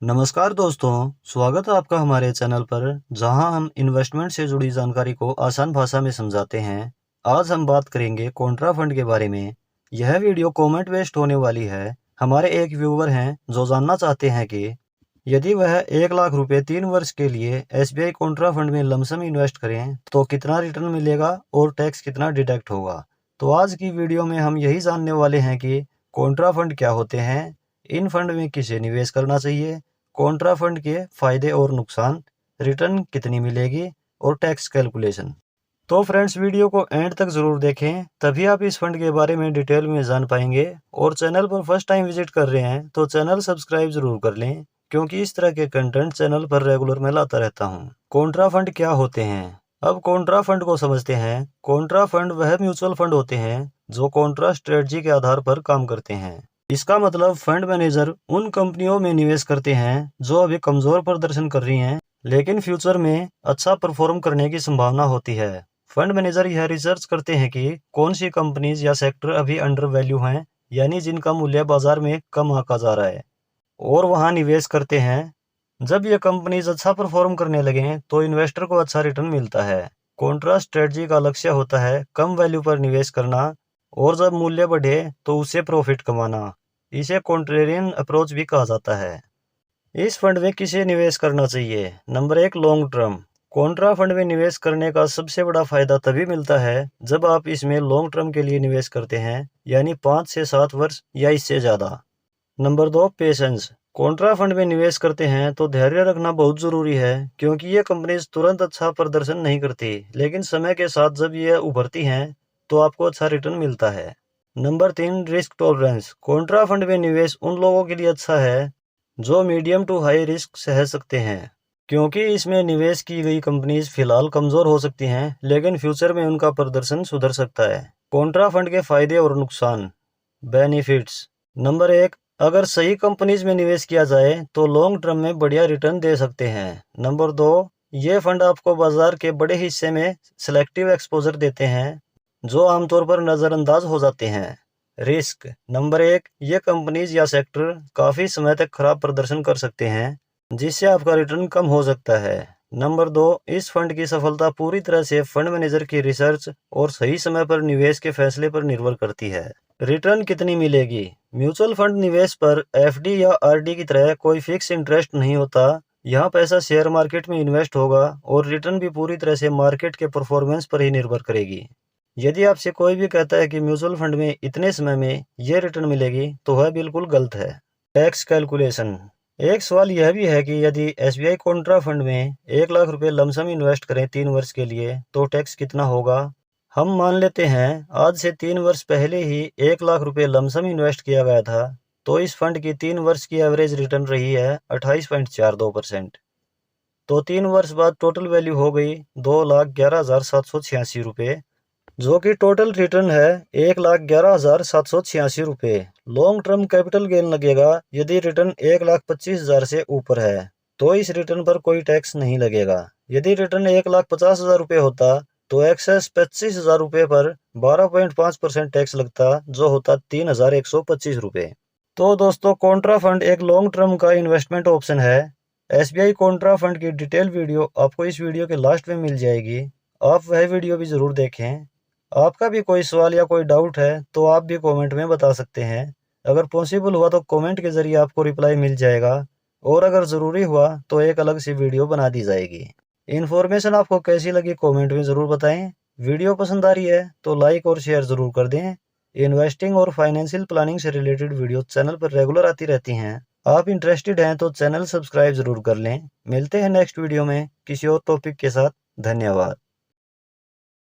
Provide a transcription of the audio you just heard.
नमस्कार दोस्तों, स्वागत है आपका हमारे चैनल पर जहां हम इन्वेस्टमेंट से जुड़ी जानकारी को आसान भाषा में समझाते हैं। आज हम बात करेंगे कॉन्ट्रा फंड के बारे में। यह वीडियो कमेंट बेस्ड होने वाली है। हमारे एक व्यूअर हैं जो जानना चाहते हैं कि यदि वह 1 लाख रुपए 3 वर्ष के लिए SBI कॉन्ट्रा फंड में लमसम इन्वेस्ट करें तो कितना रिटर्न मिलेगा और टैक्स कितना डिडक्ट होगा। तो आज की वीडियो में हम यही जानने वाले हैं कि कॉन्ट्रा फंड क्या होते हैं, इन फंड में किसे निवेश करना चाहिए, कॉन्ट्रा फंड के फायदे और नुकसान, रिटर्न कितनी मिलेगी और टैक्स कैलकुलेशन। तो फ्रेंड्स, वीडियो को एंड तक जरूर देखें, तभी आप इस फंड के बारे में डिटेल में जान पाएंगे। और चैनल पर फर्स्ट टाइम विजिट कर रहे हैं तो चैनल सब्सक्राइब जरूर कर लें, क्योंकि इस तरह के कंटेंट चैनल पर रेगुलर मैं लाता रहता हूँ। कॉन्ट्रा फंड क्या होते हैं, अब कॉन्ट्रा फंड को समझते हैं। कॉन्ट्रा फंड वह म्यूचुअल फंड होते हैं जो कॉन्ट्रा स्ट्रेटजी के आधार पर काम करते हैं। इसका मतलब फंड मैनेजर उन कंपनियों में निवेश करते हैं जो अभी कमजोर प्रदर्शन कर रही हैं, लेकिन फ्यूचर में अच्छा परफॉर्म करने की संभावना होती है। फंड मैनेजर यह रिसर्च करते हैं कि कौन सी कंपनीज या सेक्टर अभी अंडर वैल्यू हैं, यानी जिनका मूल्य बाजार में कम आंका जा रहा है, और वहां निवेश करते हैं। जब ये कंपनीज अच्छा परफॉर्म करने लगे तो इन्वेस्टर को अच्छा रिटर्न मिलता है। कॉन्ट्रा स्ट्रेटजी का लक्ष्य होता है कम वैल्यू पर निवेश करना, और जब मूल्य बढ़े तो उससे प्रॉफिट कमाना। इसे कॉन्ट्रेरियन अप्रोच भी कहा जाता है। इस फंड में किसे निवेश करना चाहिए? Number 1, long term. Contra fund में निवेश करने का सबसे बड़ा फायदा तभी मिलता है जब आप इसमें लॉन्ग टर्म के लिए निवेश करते हैं, यानी 5 से 7 वर्ष या इससे ज्यादा। Number 2, patience. कॉन्ट्रा फंड में निवेश करते हैं तो धैर्य रखना बहुत जरूरी है, क्योंकि ये कंपनीज तुरंत अच्छा प्रदर्शन नहीं करती, लेकिन समय के साथ जब ये उभरती हैं तो आपको अच्छा रिटर्न मिलता है। Number 3, risk tolerance. Contra fund में निवेश उन लोगों के लिए अच्छा है जो मीडियम टू हाई रिस्क सह सकते हैं, क्योंकि इसमें निवेश की गई कंपनीज फिलहाल कमजोर हो सकती हैं, लेकिन फ्यूचर में उनका प्रदर्शन सुधर सकता है। कॉन्ट्रा फंड के फायदे और नुकसान, बेनिफिट्स। नंबर 1, अगर सही कंपनीज में निवेश किया जाए तो लॉन्ग टर्म में बढ़िया रिटर्न दे सकते हैं। नंबर 2, ये फंड आपको बाजार के बड़े हिस्से में सिलेक्टिव एक्सपोजर देते हैं जो आमतौर पर नजरअंदाज हो जाते हैं। रिस्क, नंबर 1, ये कंपनीज या सेक्टर काफी समय तक खराब प्रदर्शन कर सकते हैं, जिससे आपका रिटर्न कम हो सकता है। नंबर 2, इस फंड की सफलता पूरी तरह से फंड मैनेजर की रिसर्च और सही समय पर निवेश के फैसले पर निर्भर करती है। रिटर्न कितनी मिलेगी? म्यूचुअल फंड निवेश पर FD या RD की तरह कोई फिक्स इंटरेस्ट नहीं होता। यहाँ पैसा शेयर मार्केट में इन्वेस्ट होगा और रिटर्न भी पूरी तरह से मार्केट के परफॉर्मेंस पर ही निर्भर करेगी। यदि आपसे कोई भी कहता है कि म्यूचुअल फंड में इतने समय में ये रिटर्न मिलेगी तो वह बिल्कुल गलत है। Tax calculation. एक सवाल यह भी है कि यदि SBI कॉन्ट्रा फंड में 1 लाख रुपए लमसम इन्वेस्ट करें 3 वर्ष के लिए तो टैक्स कितना होगा। हम मान लेते हैं आज से 3 वर्ष पहले ही 1 लाख रुपए लमसम इन्वेस्ट किया गया था, तो इस फंड की 3 वर्ष की एवरेज रिटर्न रही है 28.42%। तो 3 वर्ष बाद टोटल वैल्यू हो गई 2,11,786 रुपये, जो कि टोटल रिटर्न है 1,11,786 रुपये। लॉन्ग टर्म कैपिटल गेन लगेगा यदि रिटर्न 1,25,000 से ऊपर है, तो इस रिटर्न पर कोई टैक्स नहीं लगेगा। यदि रिटर्न 1,50,000 रुपये होता तो एक्सेस 25,000 रुपये पर 12.5% टैक्स लगता, जो होता 3,125 रुपये। तो दोस्तों, कॉन्ट्रा फंड एक लॉन्ग टर्म का इन्वेस्टमेंट ऑप्शन है। SBI कॉन्ट्रा फंड की डिटेल वीडियो आपको इस वीडियो के लास्ट में मिल जाएगी, आप वह वीडियो भी जरूर देखें। आपका भी कोई सवाल या कोई डाउट है तो आप भी कमेंट में बता सकते हैं। अगर पॉसिबल हुआ तो कमेंट के जरिए आपको रिप्लाई मिल जाएगा, और अगर ज़रूरी हुआ तो एक अलग सी वीडियो बना दी जाएगी। इन्फॉर्मेशन आपको कैसी लगी कमेंट में ज़रूर बताएं। वीडियो पसंद आ रही है तो लाइक और शेयर ज़रूर कर दें। इन्वेस्टिंग और फाइनेंशियल प्लानिंग से रिलेटेड वीडियो चैनल पर रेगुलर आती रहती हैं। आप इंटरेस्टेड हैं तो चैनल सब्सक्राइब ज़रूर कर लें। मिलते हैं नेक्स्ट वीडियो में किसी और टॉपिक के साथ। धन्यवाद।